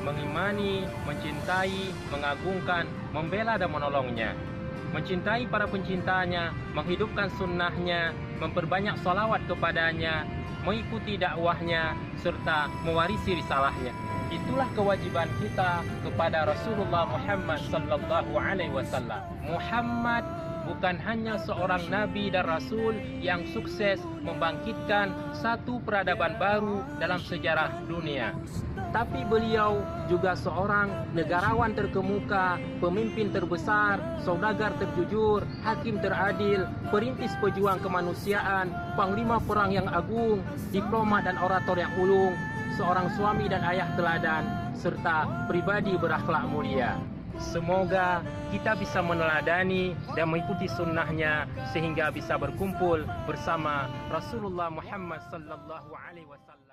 mengimani, mencintai, mengagungkan, membela dan menolongnya. Mencintai para pencintanya, menghidupkan sunnahnya, memperbanyak salawat kepadanya, mengikuti dakwahnya, serta mewarisi risalahnya. Itulah kewajiban kita kepada Rasulullah Muhammad sallallahu alaihi wasallam. Muhammad bukan hanya seorang nabi dan rasul yang sukses membangkitkan satu peradaban baru dalam sejarah dunia, tapi beliau juga seorang negarawan terkemuka, pemimpin terbesar, saudagar terjujur, hakim teradil, perintis pejuang kemanusiaan, panglima perang yang agung, diplomat dan orator yang ulung, seorang suami dan ayah teladan, serta pribadi berakhlak mulia. Semoga kita bisa meneladani dan mengikuti sunnahnya sehingga bisa berkumpul bersama Rasulullah Muhammad sallallahu alaihi wasallam.